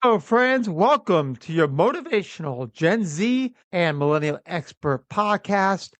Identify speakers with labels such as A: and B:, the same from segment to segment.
A: Hello, friends. Welcome to your motivational Gen Z and Millennial Expert podcast.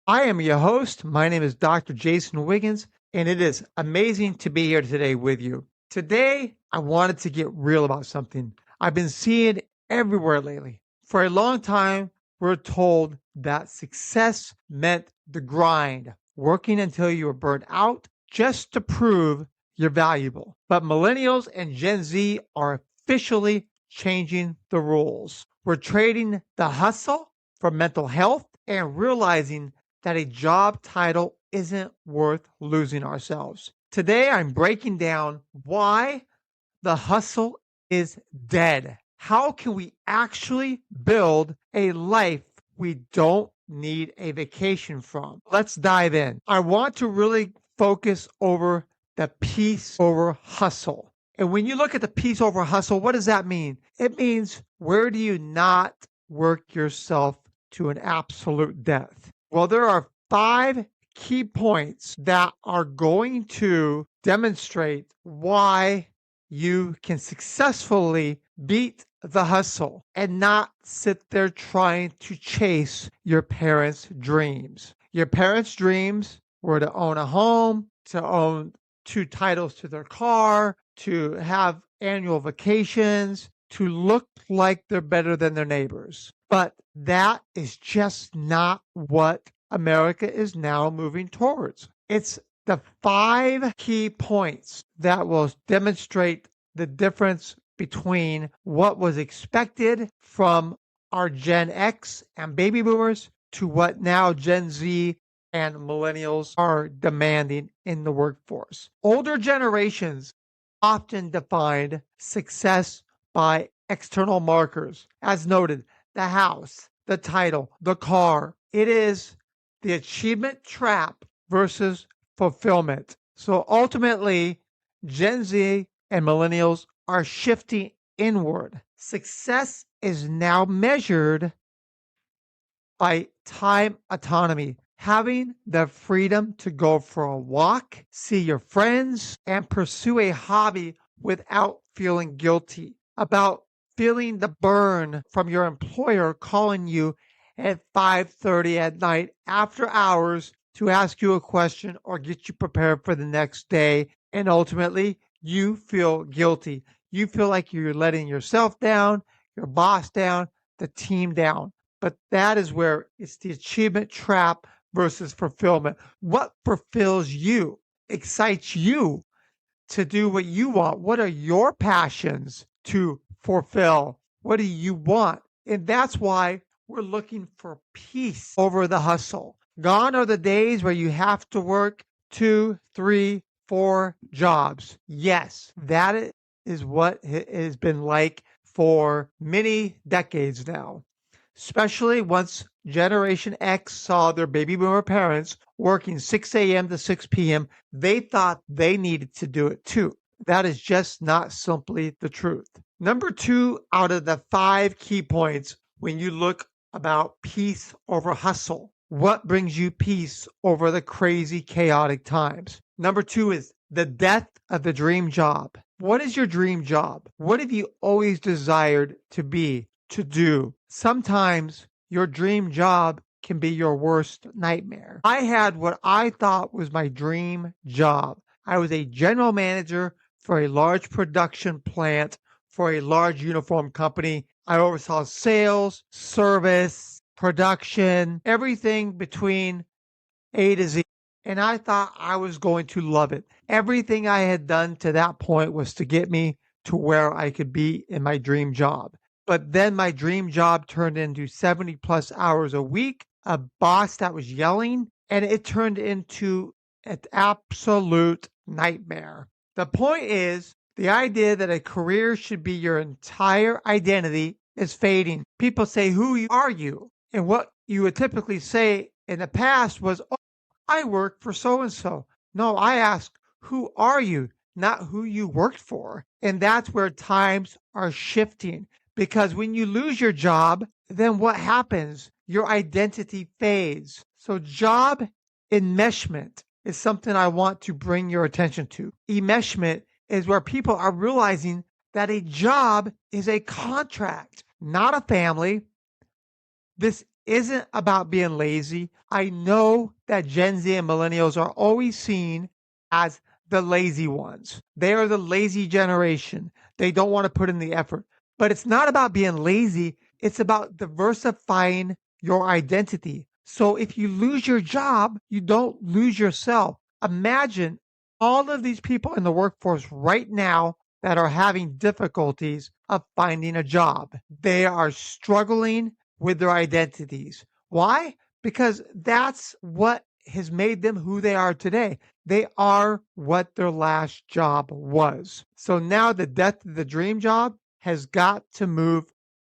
A: I am your host. My name is Dr. Jason Wiggins, and it is amazing to be here today with you. Today, I wanted to get real about something I've been seeing everywhere lately. For a long time, we're told that success meant the grind, working until you were burnt out just to prove you're valuable. But millennials and Gen Z are officially changing the rules. We're trading the hustle for mental health and realizing that a job title isn't worth losing ourselves. Today, I'm breaking down why the hustle is dead. How can we actually build a life we don't need a vacation from? Let's dive in. I want to really focus over the peace over hustle. And when you look at the peace over hustle, what does that mean? It means, where do you not work yourself to an absolute death? Well, there are 5 key points that are going to demonstrate why you can successfully beat the hustle and not sit there trying to chase your parents' dreams. Your parents' dreams were to own a home, to own 2 titles to their car, to have annual vacations, to look like they're better than their neighbors. But that is just not what America is now moving towards. It's the 5 key points that will demonstrate the difference between what was expected from our Gen X and baby boomers to what now Gen Z and millennials are demanding in the workforce. Older generations often defined success by external markers. As noted, the house, the title, the car. It is the achievement trap versus fulfillment. So ultimately, Gen Z and millennials are shifting inward. Success is now measured by time autonomy, having the freedom to go for a walk, see your friends, and pursue a hobby without feeling guilty, about feeling the burn from your employer calling you at 5:30 at night after hours to ask you a question or get you prepared for the next day, and ultimately you feel guilty. You feel like you're letting yourself down, your boss down, the team down. But that is where it's the achievement trap versus fulfillment. What fulfills you, excites you to do what you want? What are your passions to fulfill? What do you want? And that's why we're looking for peace over the hustle. Gone are the days where you have to work 2, 3, 4 jobs. Yes, that is what it has been like for many decades now, especially once Generation X saw their baby boomer parents working 6 a.m. to 6 p.m., they thought they needed to do it too. That is just not simply the truth. Number 2 out of the 5 key points when you look about peace over hustle. What brings you peace over the crazy, chaotic times? Number 2 is the death of the dream job. What is your dream job? What have you always desired to be, to do? Sometimes your dream job can be your worst nightmare. I had what I thought was my dream job. I was a general manager for a large production plant for a large uniform company. I oversaw sales, service, production, everything between A to Z. And I thought I was going to love it. Everything I had done to that point was to get me to where I could be in my dream job. But then my dream job turned into 70 plus hours a week, a boss that was yelling, and it turned into an absolute nightmare. The point is, the idea that a career should be your entire identity is fading. People say, who are you? And what you would typically say in the past was, oh, I work for so-and-so. No, I ask, who are you? Not who you worked for. And that's where times are shifting. Because when you lose your job, then what happens? Your identity fades. So job enmeshment is something I want to bring your attention to. Enmeshment is where people are realizing that a job is a contract, not a family. This isn't about being lazy. I know that Gen Z and millennials are always seen as the lazy ones. They are the lazy generation. They don't want to put in the effort. But it's not about being lazy, it's about diversifying your identity. So if you lose your job, you don't lose yourself. Imagine all of these people in the workforce right now that are having difficulties of finding a job. They are struggling with their identities. Why? Because that's what has made them who they are today. They are what their last job was. So now the death of the dream job has got to move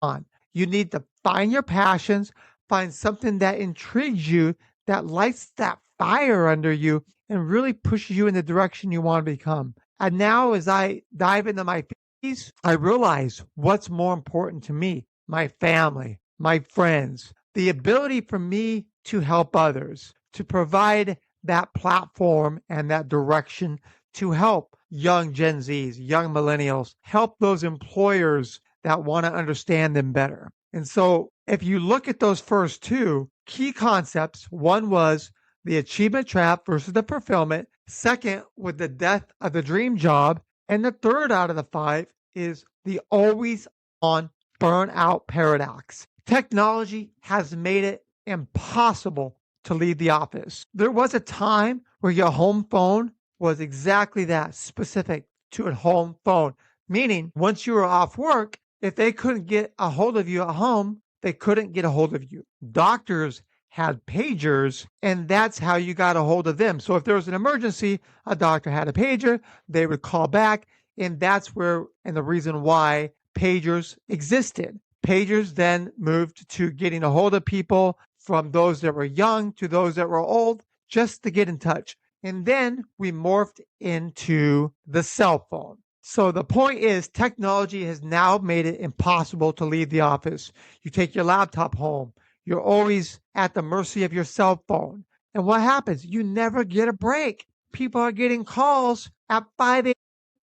A: on. You need to find your passions, find something that intrigues you, that lights that fire under you, and really pushes you in the direction you want to become. And now, as I dive into my piece, I realize what's more important to me: my family, my friends, the ability for me to help others, to provide that platform and that direction to help young Gen Zs, young millennials, help those employers that want to understand them better. And so, if you look at those first two key concepts, one was the achievement trap versus the fulfillment, second, with the death of the dream job, and the third out of the five is the always on burnout paradox. Technology has made it impossible to leave the office. There was a time where your home phone was exactly that, specific to a home phone, meaning once you were off work, if they couldn't get a hold of you at home, they couldn't get a hold of you. Doctors had pagers, and that's how you got a hold of them. So if there was an emergency, a doctor had a pager, they would call back, and that's where, and the reason why pagers existed. Pagers then moved to getting a hold of people, from those that were young to those that were old, just to get in touch. And then we morphed into the cell phone. So the point is, technology has now made it impossible to leave the office. You take your laptop home. You're always at the mercy of your cell phone. And what happens? You never get a break. People are getting calls at 5 a.m.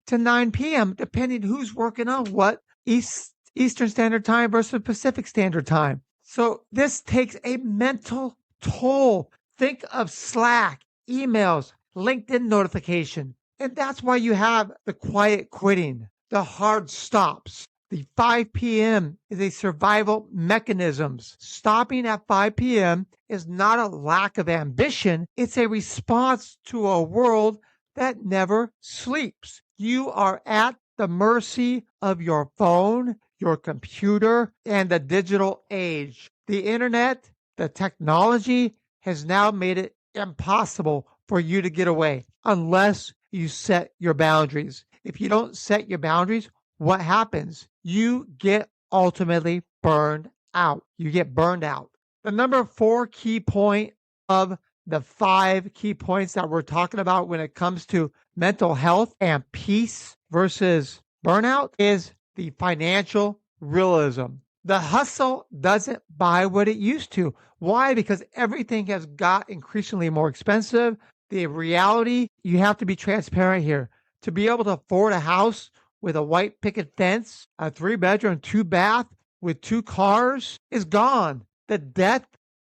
A: to 9 p.m., depending who's working on what, Eastern Standard Time versus Pacific Standard Time. So this takes a mental toll. Think of Slack, emails, LinkedIn notification. And that's why you have the quiet quitting, the hard stops. The 5 p.m. is a survival mechanism. Stopping at 5 p.m. is not a lack of ambition. It's a response to a world that never sleeps. You are at the mercy of your phone, your computer, and the digital age. The internet, the technology has now made it impossible for you to get away unless you set your boundaries. If you don't set your boundaries, what happens? You get ultimately burned out. You get burned out. The number 4 key point of the 5 key points that we're talking about when it comes to mental health and peace versus burnout is the financial realism. The hustle doesn't buy what it used to. Why? Because everything has got increasingly more expensive. The reality, you have to be transparent here. To be able to afford a house with a white picket fence, a 3-bedroom, 2-bath with 2 cars is gone. The death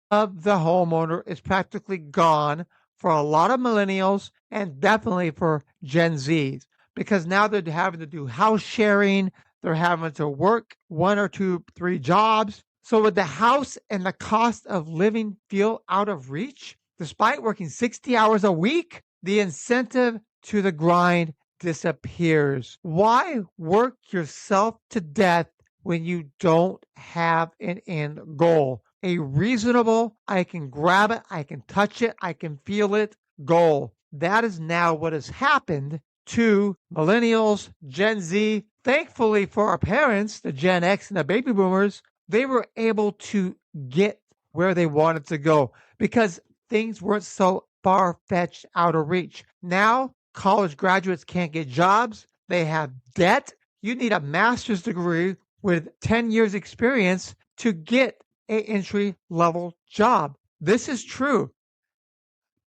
A: of the homeowner is practically gone for a lot of millennials and definitely for Gen Zs, because now they're having to do house sharing. They're having to work 1 or 2, 3 jobs. So would the house and the cost of living feel out of reach? Despite working 60 hours a week, the incentive to the grind disappears. Why work yourself to death when you don't have an end goal? A reasonable, I can grab it, I can touch it, I can feel it goal. That is now what has happened to millennials, Gen Z. Thankfully for our parents, the Gen X and the baby boomers, they were able to get where they wanted to go because things weren't so far-fetched out of reach. Now, college graduates can't get jobs. They have debt. You need a master's degree with 10 years experience to get an entry-level job. This is true.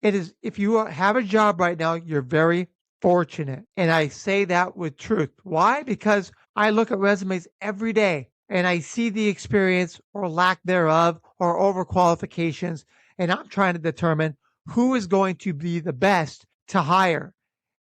A: It is, if you have a job right now, you're very fortunate. And I say that with truth. Why? Because I look at resumes every day and I see the experience or lack thereof or overqualifications. And I'm trying to determine who is going to be the best to hire.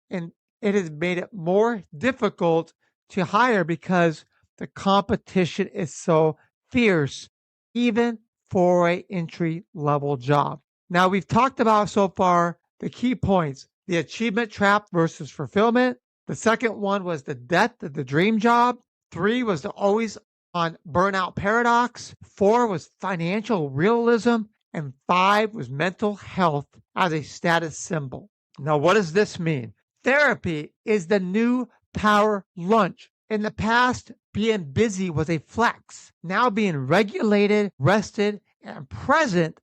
A: And it has made it more difficult to hire because the competition is so fierce, even for an entry level job. Now, we've talked about so far the key points: the achievement trap versus fulfillment. The second one was the death of the dream job. 3 was the always on burnout paradox. 4 was financial realism. And 5 was mental health as a status symbol. Now, what does this mean? Therapy is the new power lunch. In the past, being busy was a flex. Now, being regulated, rested, and present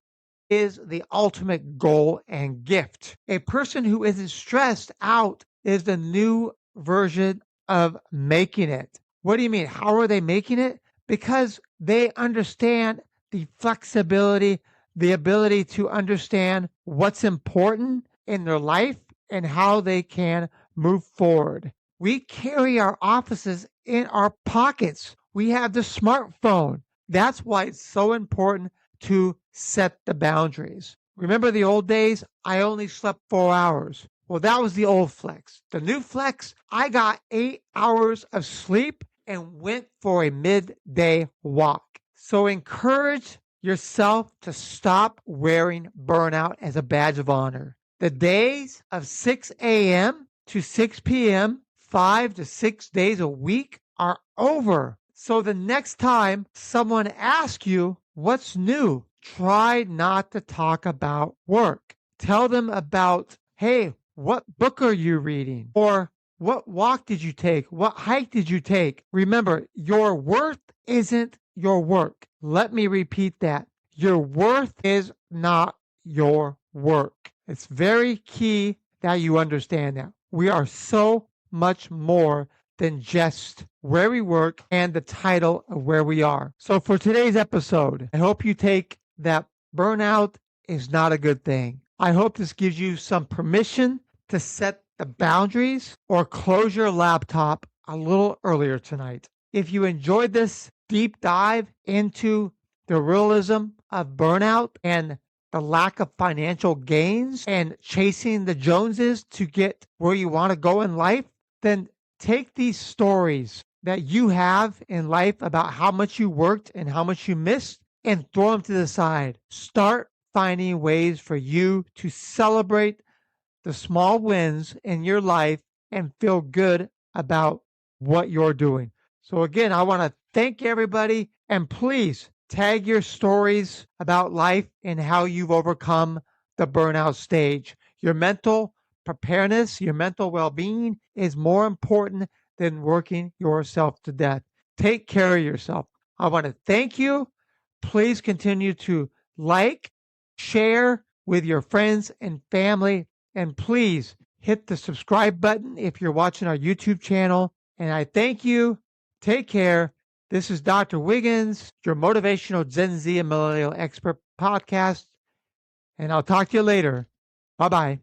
A: is the ultimate goal and gift. A person who isn't stressed out is the new version of making it. What do you mean? How are they making it? Because they understand the flexibility, the ability to understand what's important in their life and how they can move forward. We carry our offices in our pockets. We have the smartphone. That's why it's so important to set the boundaries. Remember the old days? I only slept 4 hours. Well, that was the old flex. The new flex, I got 8 hours of sleep and went for a midday walk. So encourage yourself to stop wearing burnout as a badge of honor. The days of 6 a.m. to 6 p.m., 5 to 6 days a week are over. So the next time someone asks you what's new, try not to talk about work. Tell them about, hey, what book are you reading? Or what walk did you take? What hike did you take? Remember, your worth isn't your work. Let me repeat that. Your worth is not your work. It's very key that you understand that. We are so much more than just where we work and the title of where we are. So for today's episode, I hope you take that burnout is not a good thing. I hope this gives you some permission to set the boundaries or close your laptop a little earlier tonight. If you enjoyed this deep dive into the realism of burnout and the lack of financial gains and chasing the Joneses to get where you want to go in life, then take these stories that you have in life about how much you worked and how much you missed and throw them to the side. Start finding ways for you to celebrate the small wins in your life and feel good about what you're doing. So again, I want to thank everybody, and please tag your stories about life and how you've overcome the burnout stage. Your mental preparedness, your mental well-being is more important than working yourself to death. Take care of yourself. I want to thank you. Please continue to like, share with your friends and family, and please hit the subscribe button if you're watching our YouTube channel. And I thank you. Take care. This is Dr. Wiggins, your motivational Gen Z and Millennial expert podcast. And I'll talk to you later. Bye-bye.